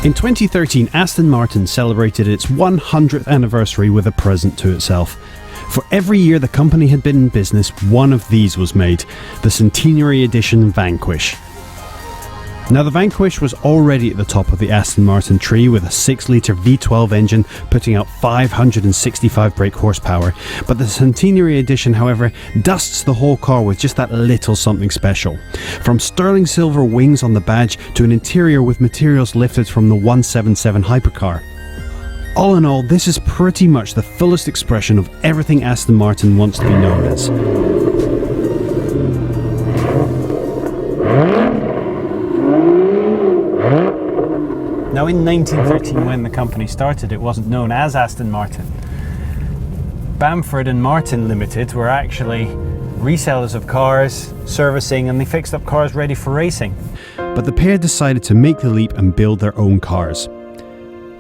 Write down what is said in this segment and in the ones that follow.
In 2013, Aston Martin celebrated its 100th anniversary with a present to itself. For every year the company had been in business, one of these was made, the Centenary Edition Vanquish. Now, the Vanquish was already at the top of the Aston Martin tree with a 6-litre V12 engine putting out 565 brake horsepower, but the Centenary Edition, however, dusts the whole car with just that little something special. From sterling silver wings on the badge to an interior with materials lifted from the 177 hypercar. All in all, this is pretty much the fullest expression of everything Aston Martin wants to be known as. Now, in 1913, when the company started, it wasn't known as Aston Martin. Bamford and Martin Limited were actually resellers of cars, servicing, and they fixed up cars ready for racing. But the pair decided to make the leap and build their own cars.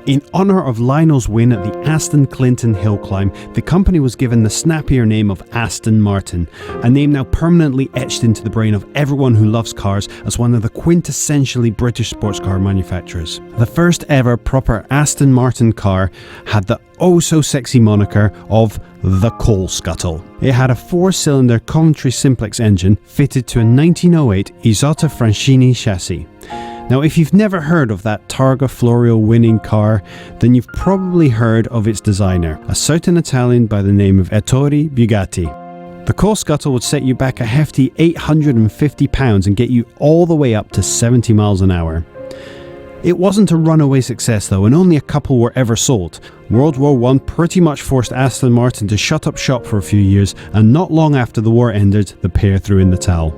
In honour of Lionel's win at the Aston Clinton hill climb, the company was given the snappier name of Aston Martin, a name now permanently etched into the brain of everyone who loves cars as one of the quintessentially British sports car manufacturers. The first ever proper Aston Martin car had the oh-so-sexy moniker of the Coal Scuttle. It had a 4-cylinder Coventry Simplex engine fitted to a 1908 Isotta Fraschini chassis. Now, if you've never heard of that Targa Florio winning car, then you've probably heard of its designer, a certain Italian by the name of Ettore Bugatti. The Coal Scuttle would set you back a hefty £850 and get you all the way up to 70 miles an hour. It wasn't a runaway success though, and only a couple were ever sold. World War I pretty much forced Aston Martin to shut up shop for a few years, and not long after the war ended, the pair threw in the towel.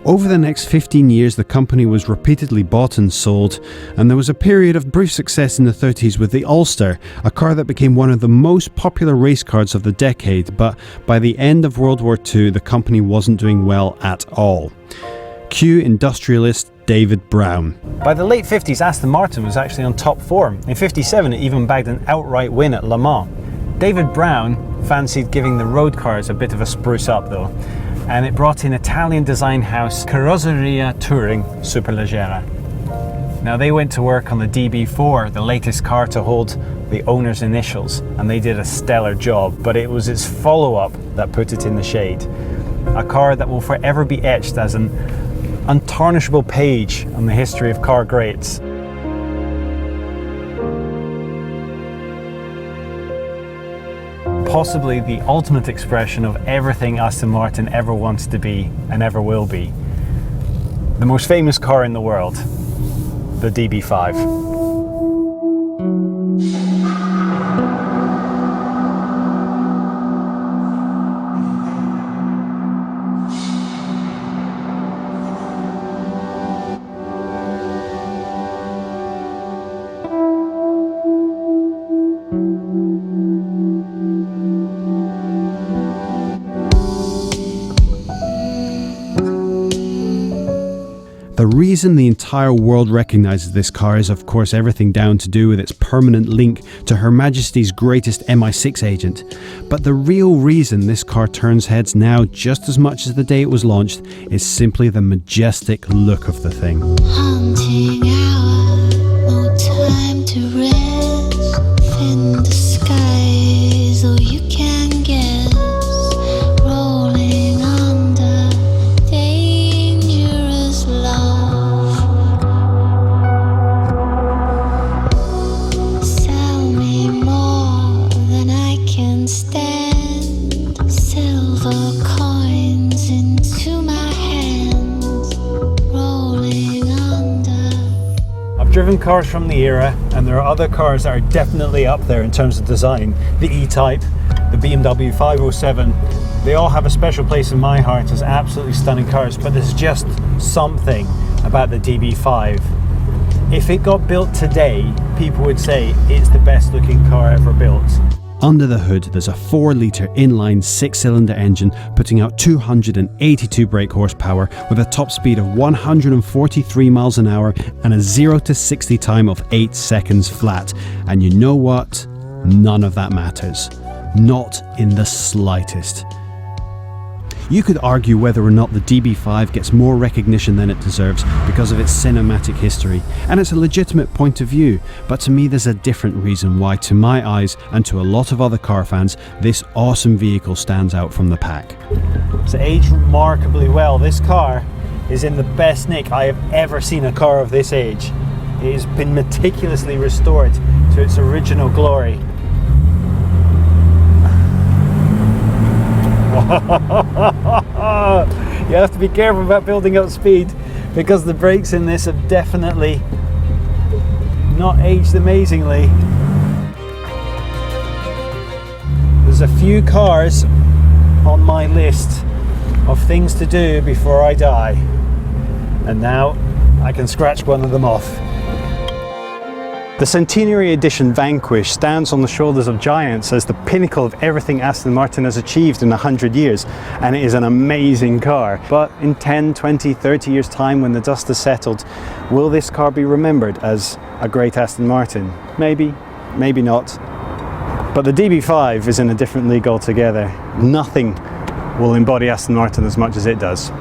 Over the next 15 years, the company was repeatedly bought and sold, and there was a period of brief success in the 30s with the Ulster, a car that became one of the most popular race cars of the decade, but by the end of World War II, the company wasn't doing well at all. Cue industrialist David Brown. By the late 50s, Aston Martin was actually on top form. In 57, it even bagged an outright win at Le Mans. David Brown fancied giving the road cars a bit of a spruce up though, and it brought in Italian design house Carrozzeria Touring Superleggera. Now, they went to work on the DB5, the latest car to hold the owner's initials, and they did a stellar job, but it was its follow-up that put it in the shade. A car that will forever be etched as an untarnishable page on the history of car greats. Possibly the ultimate expression of everything Aston Martin ever wants to be and ever will be. The most famous car in the world, the DB5. The reason the entire world recognises this car is of course everything down to do with its permanent link to Her Majesty's greatest MI6 agent. But the real reason this car turns heads now just as much as the day it was launched is simply the majestic look of the thing. Haunting hour, no time to rest in the skies, oh you can guess, rolling under dangerous love. Sell me more than I can stand, silver coins into my hands, rolling under. I've driven cars from the era, and there are other cars that are definitely up there in terms of design. The E-Type, the BMW 507, they all have a special place in my heart as absolutely stunning cars, but there's just something about the DB5. If it got built today, people would say it's the best looking car ever built. Under the hood, there's a 4-litre inline 6-cylinder engine putting out 282 brake horsepower with a top speed of 143 miles an hour and a 0 to 60 time of 8 seconds flat. And you know what? None of that matters. Not in the slightest. You could argue whether or not the DB5 gets more recognition than it deserves because of its cinematic history, and it's a legitimate point of view, but to me there's a different reason why, to my eyes and to a lot of other car fans, this awesome vehicle stands out from the pack. It's aged remarkably well. This car is in the best nick I have ever seen a car of this age. It has been meticulously restored to its original glory. You have to be careful about building up speed because the brakes in this have definitely not aged amazingly. There's a few cars on my list of things to do before I die, and now I can scratch one of them off. The Centenary Edition Vanquish stands on the shoulders of giants as the pinnacle of everything Aston Martin has achieved in 100 years, and it is an amazing car. But in 10, 20, 30 years time, when the dust has settled, will this car be remembered as a great Aston Martin? Maybe, maybe not. But the DB5 is in a different league altogether. Nothing will embody Aston Martin as much as it does.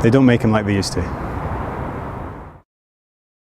They don't make them like they used to.